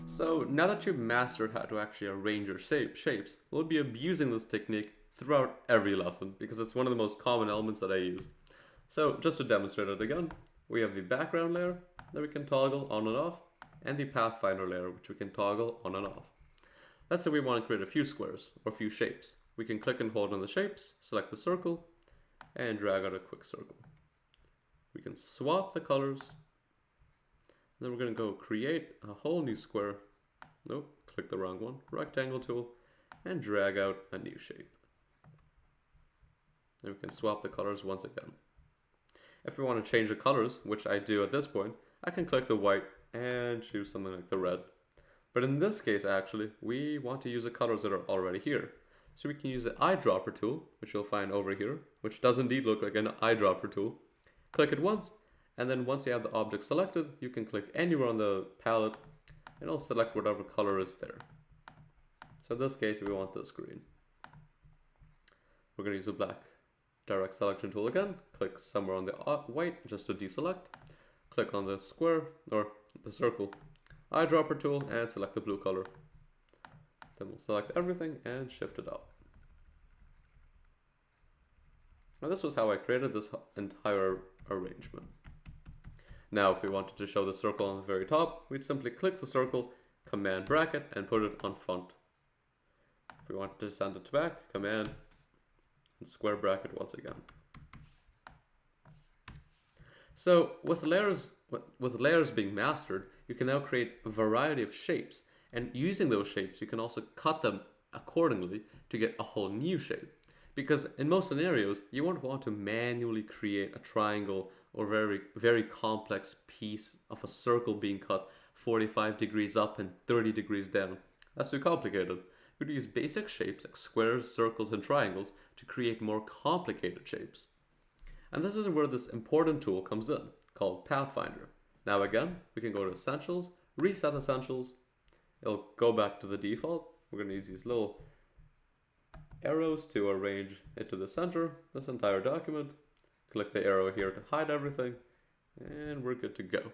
So now that you've mastered how to actually arrange your shapes, we'll be abusing this technique throughout every lesson because it's one of the most common elements that I use. So just to demonstrate it again, we have the background layer that we can toggle on and off, and the Pathfinder layer which we can toggle on and off. Let's say we want to create a few squares or a few shapes. We can click and hold on the shapes, select the circle, and drag out a quick circle. We can swap the colors. Then we're going to go create a whole new square. Nope, click the wrong one. Rectangle tool, and drag out a new shape. Then we can swap the colors once again. If we want to change the colors, which I do at this point, I can click the white and choose something like the red. But in this case, actually, we want to use the colors that are already here. So we can use the eyedropper tool, which you'll find over here, which does indeed look like an eyedropper tool. Click it once, and then once you have the object selected, you can click anywhere on the palette, and it'll select whatever color is there. So in this case, we want this green. We're going to use the black direct selection tool again. Click somewhere on the white just to deselect. Click on the square, or the circle, eyedropper tool, and select the blue color. Then we'll select everything and shift it out. Now this was how I created this entire arrangement. Now if we wanted to show the circle on the very top, we'd simply click the circle, command bracket, and put it on front. If we wanted to send it back, command and square bracket once again. So with layers being mastered, you can now create a variety of shapes, and using those shapes you can also cut them accordingly to get a whole new shape. Because in most scenarios, you won't want to manually create a triangle or very complex piece of a circle being cut 45 degrees up and 30 degrees down. That's too complicated. We'd use basic shapes like squares, circles, and triangles to create more complicated shapes. And this is where this important tool comes in, called Pathfinder. Now again, we can go to Essentials, Reset Essentials. It'll go back to the default. We're going to use these little arrows to arrange it to the center, this entire document. Click the arrow here to hide everything, and we're good to go.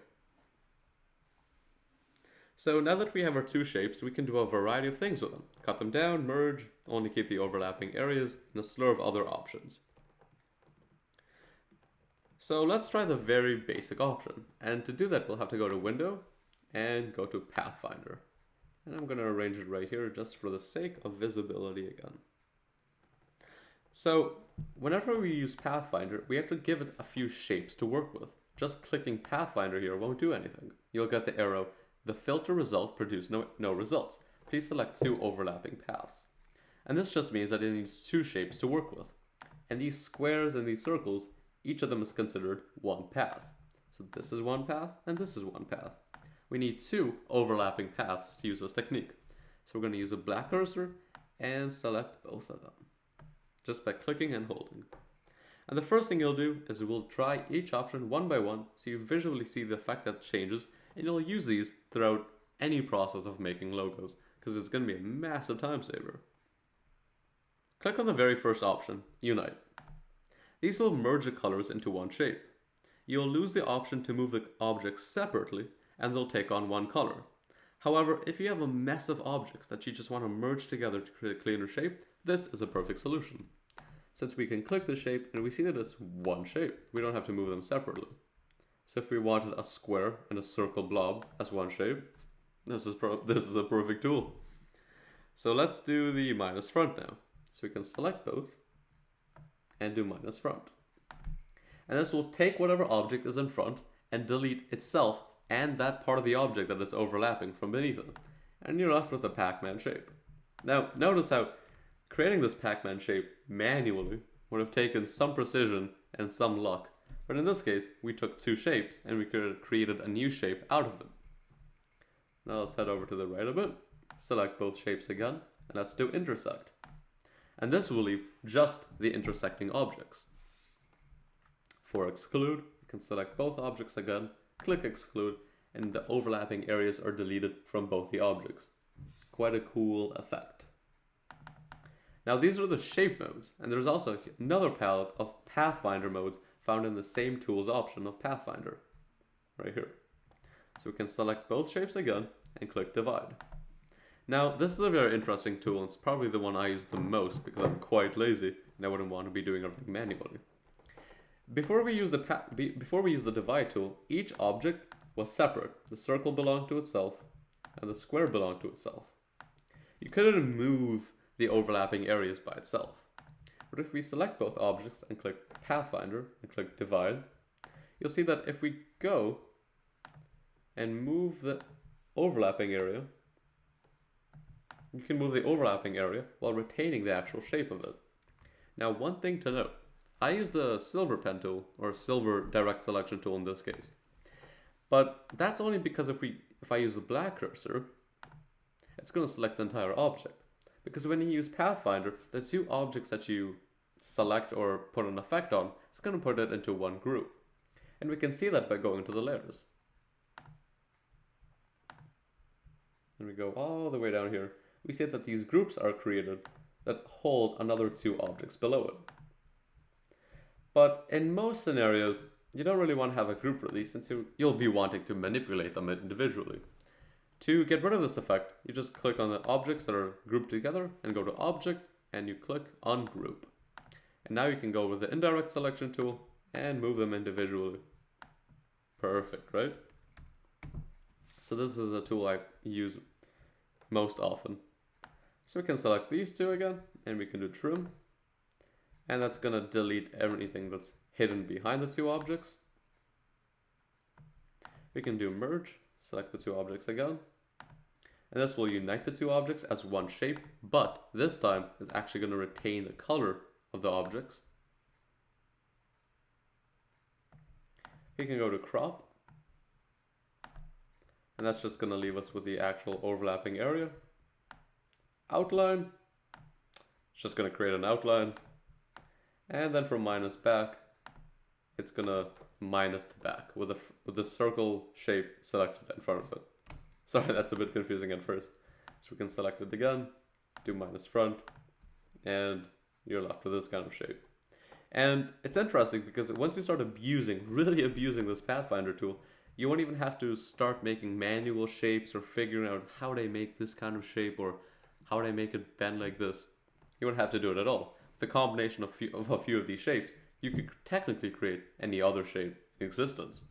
So now that we have our two shapes, we can do a variety of things with them. Cut them down, merge, only keep the overlapping areas, and a slew of other options. So let's try the very basic option. And to do that, we'll have to go to Window and go to Pathfinder. And I'm going to arrange it right here just for the sake of visibility again. So whenever we use Pathfinder, we have to give it a few shapes to work with. Just clicking Pathfinder here won't do anything. You'll get the arrow, the filter result produced no results. Please select two overlapping paths. And this just means that it needs two shapes to work with. And these squares and these circles, each of them is considered one path. So this is one path and this is one path. We need two overlapping paths to use this technique. So we're going to use a black cursor and select both of them, just by clicking and holding. And the first thing you'll do is we'll try each option one by one so you visually see the effect that changes, and you'll use these throughout any process of making logos because it's going to be a massive time saver. Click on the very first option, Unite. These will merge the colors into one shape. You'll lose the option to move the objects separately, and they'll take on one color. However, if you have a mess of objects that you just want to merge together to create a cleaner shape, this is a perfect solution. Since we can click the shape and we see that it's one shape, we don't have to move them separately. So if we wanted a square and a circle blob as one shape, this is a perfect tool. So let's do the minus front now. So we can select both and do minus front. And this will take whatever object is in front and delete itself and that part of the object that is overlapping from beneath it. And you're left with a Pac-Man shape. Now, notice how creating this Pac-Man shape manually would have taken some precision and some luck. But in this case, we took two shapes and we created a new shape out of it. Now let's head over to the right a bit, select both shapes again, and let's do intersect. And this will leave just the intersecting objects. For exclude, you can select both objects again, click exclude, and the overlapping areas are deleted from both the objects. Quite a cool effect. Now these are the shape modes, and there's also another palette of Pathfinder modes found in the same tools option of Pathfinder, right here. So we can select both shapes again, and click divide. Now, this is a very interesting tool, and it's probably the one I use the most because I'm quite lazy and I wouldn't want to be doing everything manually. Before we use the divide tool, each object was separate. The circle belonged to itself and the square belonged to itself. You couldn't move the overlapping areas by itself. But if we select both objects and click Pathfinder and click divide, you'll see that if we go and move the overlapping area, you can move the overlapping area while retaining the actual shape of it. Now, one thing to note, I use the silver pen tool, or silver direct selection tool in this case. But that's only because if I use the black cursor, it's going to select the entire object. Because when you use Pathfinder, the two objects that you select or put an effect on, it's going to put it into one group. And we can see that by going to the layers. And we go all the way down here. We see that these groups are created that hold another two objects below it. But in most scenarios, you don't really want to have a group release since you'll be wanting to manipulate them individually. To get rid of this effect, you just click on the objects that are grouped together and go to Object and you click Ungroup. And now you can go with the indirect selection tool and move them individually. Perfect, right? So this is a tool I use most often. So we can select these two again and we can do trim. And that's going to delete everything that's hidden behind the two objects. We can do merge, select the two objects again. And this will unite the two objects as one shape, but this time it's actually going to retain the color of the objects. We can go to crop. And that's just going to leave us with the actual overlapping area. Outline. It's just going to create an outline. And then from minus back, it's going to minus the back with the circle shape selected in front of it. Sorry, that's a bit confusing at first. So we can select it again, do minus front, and you're left with this kind of shape. And it's interesting because once you start really abusing this Pathfinder tool, you won't even have to start making manual shapes or figuring out how they make this kind of shape or how they make it bend like this. You won't have to do it at all. With the combination of a few of these shapes, you could technically create any other shape in existence.